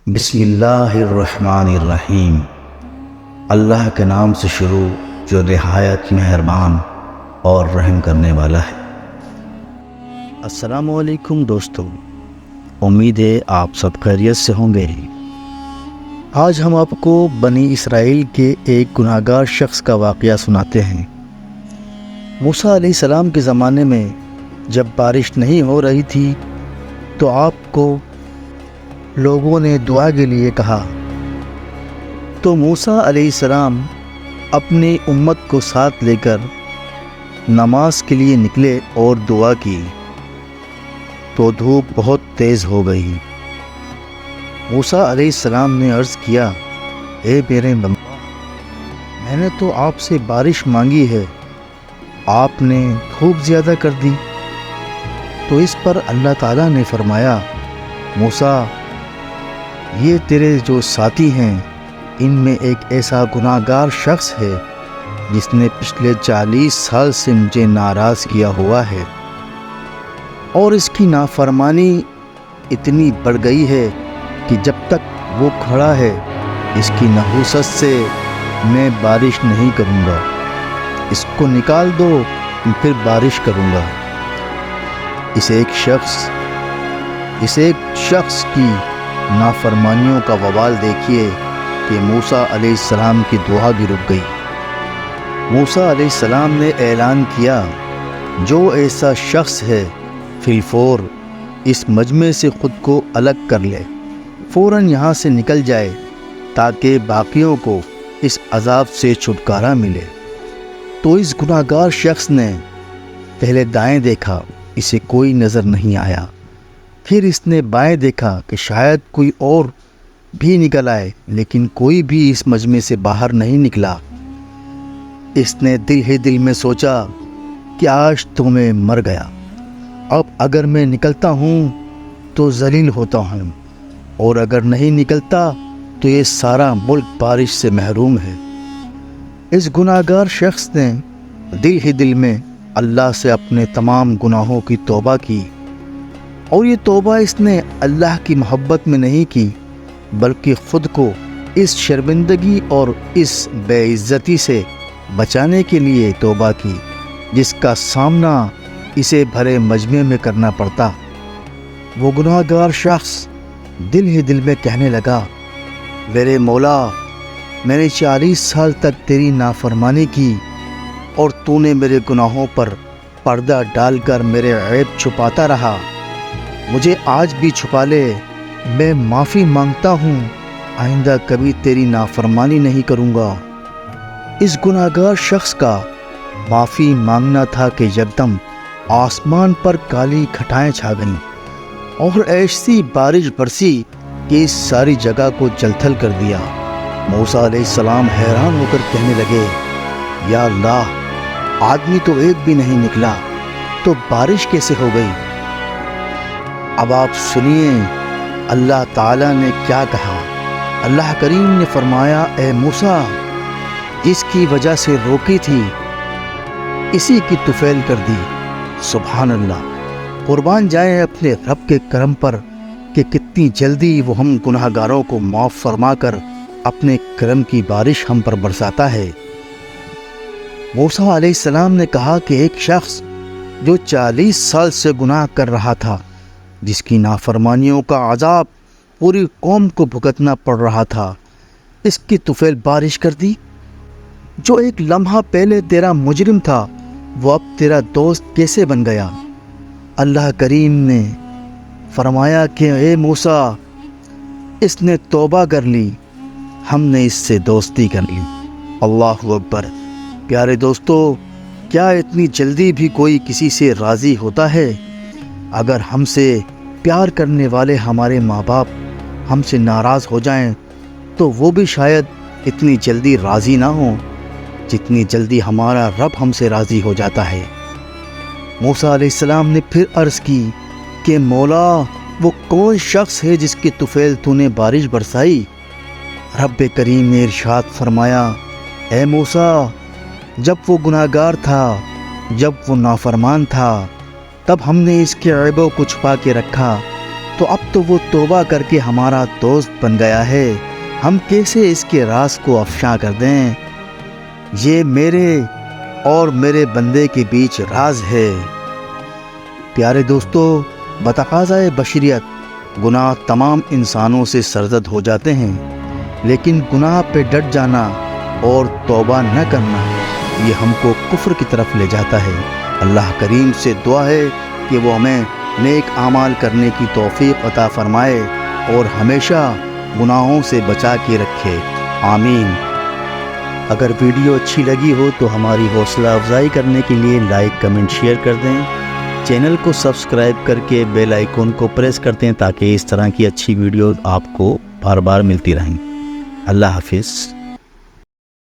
بسم اللہ الرحمن الرحیم۔ اللہ کے نام سے شروع جو نہایت مہربان اور رحم کرنے والا ہے۔ السلام علیکم دوستو، امید ہے آپ سب خیریت سے ہوں گے۔ آج ہم آپ کو بنی اسرائیل کے ایک گناہگار شخص کا واقعہ سناتے ہیں۔ موسیٰ علیہ السلام کے زمانے میں جب بارش نہیں ہو رہی تھی تو آپ کو لوگوں نے دعا کے لیے کہا، تو موسیٰ علیہ السلام اپنی امت کو ساتھ لے کر نماز کے لیے نکلے اور دعا کی تو دھوپ بہت تیز ہو گئی۔ موسیٰ علیہ السلام نے عرض کیا، اے میرے بندو، میں نے تو آپ سے بارش مانگی ہے، آپ نے دھوپ زیادہ کر دی۔ تو اس پر اللہ تعالیٰ نے فرمایا، موسیٰ، یہ تیرے جو ساتھی ہیں ان میں ایک ایسا گناہگار شخص ہے جس نے پچھلے 40 سال سے مجھے ناراض کیا ہوا ہے، اور اس کی نافرمانی اتنی بڑھ گئی ہے کہ جب تک وہ کھڑا ہے اس کی نحوست سے میں بارش نہیں کروں گا، اس کو نکال دو پھر بارش کروں گا۔ اس ایک شخص کی نافرمانیوں کا وبال دیکھیے کہ موسیٰ علیہ السلام کی دعا بھی رک گئی۔ موسیٰ علیہ السلام نے اعلان کیا، جو ایسا شخص ہے فی الفور اس مجمع سے خود کو الگ کر لے، فوراً یہاں سے نکل جائے تاکہ باقیوں کو اس عذاب سے چھٹکارا ملے۔ تو اس گناہگار شخص نے پہلے دائیں دیکھا، اسے کوئی نظر نہیں آیا، پھر اس نے بائیں دیکھا کہ شاید کوئی اور بھی نکل آئے، لیکن کوئی بھی اس مجمع سے باہر نہیں نکلا۔ اس نے دل ہی دل میں سوچا کہ آج تو میں مر گیا، اب اگر میں نکلتا ہوں تو ذلیل ہوتا ہوں، اور اگر نہیں نکلتا تو یہ سارا ملک بارش سے محروم ہے۔ اس گناہگار شخص نے دل ہی دل میں اللہ سے اپنے تمام گناہوں کی توبہ کی، اور یہ توبہ اس نے اللہ کی محبت میں نہیں کی بلکہ خود کو اس شرمندگی اور اس بے عزتی سے بچانے کے لیے توبہ کی جس کا سامنا اسے بھرے مجمع میں کرنا پڑتا۔ وہ گناہگار شخص دل ہی دل میں کہنے لگا، میرے مولا، میں نے 40 سال تک تیری نافرمانی کی اور تو نے میرے گناہوں پر پردہ ڈال کر میرے عیب چھپاتا رہا، مجھے آج بھی چھپا لے، میں معافی مانگتا ہوں، آئندہ کبھی تیری نافرمانی نہیں کروں گا۔ اس گناہگار شخص کا معافی مانگنا تھا کہ یکدم آسمان پر کالی گھٹائیں چھا گئیں اور ایسی بارش برسی کہ اس ساری جگہ کو جل تھل کر دیا۔ موسیٰ علیہ السلام حیران ہو کر کہنے لگے، یا اللہ، آدمی تو ایک بھی نہیں نکلا، تو بارش کیسے ہو گئی؟ اب آپ سنیے اللہ تعالیٰ نے کیا کہا۔ اللہ کریم نے فرمایا، اے موسیٰ، جس کی وجہ سے روکی تھی اسی کی طفیل کر دی۔ سبحان اللہ، قربان جائیں اپنے رب کے کرم پر کہ کتنی جلدی وہ ہم گناہگاروں کو معاف فرما کر اپنے کرم کی بارش ہم پر برساتا ہے۔ موسیٰ علیہ السلام نے کہا کہ ایک شخص جو 40 سال سے گناہ کر رہا تھا، جس کی نافرمانیوں کا عذاب پوری قوم کو بھگتنا پڑ رہا تھا، اس کی طفیل بارش کر دی۔ جو ایک لمحہ پہلے تیرا مجرم تھا وہ اب تیرا دوست کیسے بن گیا؟ اللہ کریم نے فرمایا کہ اے موسیٰ، اس نے توبہ کر لی، ہم نے اس سے دوستی کر لی۔ اللہ اکبر۔ پیارے دوستو، کیا اتنی جلدی بھی کوئی کسی سے راضی ہوتا ہے؟ اگر ہم سے پیار کرنے والے ہمارے ماں باپ ہم سے ناراض ہو جائیں تو وہ بھی شاید اتنی جلدی راضی نہ ہوں جتنی جلدی ہمارا رب ہم سے راضی ہو جاتا ہے۔ موسیٰ علیہ السلام نے پھر عرض کی کہ مولا، وہ کون شخص ہے جس کی طفیل تو نے بارش برسائی؟ رب کریم نے ارشاد فرمایا، اے موسیٰ، جب وہ گناہگار تھا، جب وہ نافرمان تھا، تب ہم نے اس کے عیبوں کو چھپا کے رکھا تو اب تو وہ توبہ کر کے ہمارا دوست بن گیا ہے، ہم کیسے اس کے راز کو افشاں کر دیں؟ یہ میرے اور میرے بندے کے بیچ راز ہے۔ پیارے دوستو، بتقاضائے بشریت گناہ تمام انسانوں سے سرزد ہو جاتے ہیں، لیکن گناہ پہ ڈٹ جانا اور توبہ نہ کرنا یہ ہم کو کفر کی طرف لے جاتا ہے۔ اللہ کریم سے دعا ہے کہ وہ ہمیں نیک اعمال کرنے کی توفیق عطا فرمائے اور ہمیشہ گناہوں سے بچا کے رکھے، آمین۔ اگر ویڈیو اچھی لگی ہو تو ہماری حوصلہ افزائی کرنے کے لیے لائک، کمنٹ، شیئر کر دیں۔ چینل کو سبسکرائب کر کے بیل آئیکن کو پریس کر دیں تاکہ اس طرح کی اچھی ویڈیو آپ کو بار بار ملتی رہیں۔ اللہ حافظ۔